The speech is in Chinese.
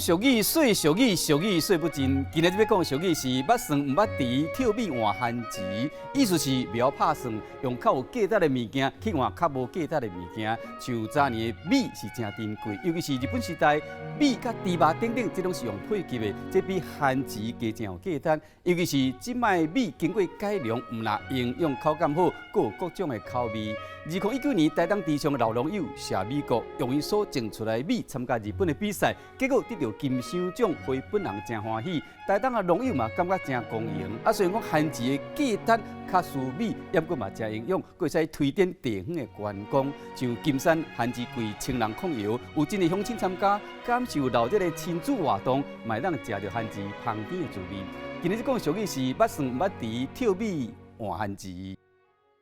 俗语说俗语，俗语说不尽。今日要讲俗语是捌算唔捌除，跳米换番薯。意思是袂晓拍算，用较有价值的物件去换较无价值的物件。像早年的米是真珍贵，尤其是日本时代，米甲猪肉等等，这拢是用配给的，这比番薯加真有价值。尤其是即卖米经过改良，唔但营养口感好，佫有各种的口味。2019年，台东地上老农友谢美国用伊所种出来的米参加日本的比赛，结果得到金箱奖，回本人真欢喜。台东的农友嘛，感觉真公平。虽然讲番薯的价值较输米，也不过嘛真营养，佫会使推展地方的观光。像金山番薯贵千人控油，有真个乡亲参加，感受热烈的亲子活动，买当食着番薯香甜的滋味。今日讲俗语是捌算捌除，跳米换番薯。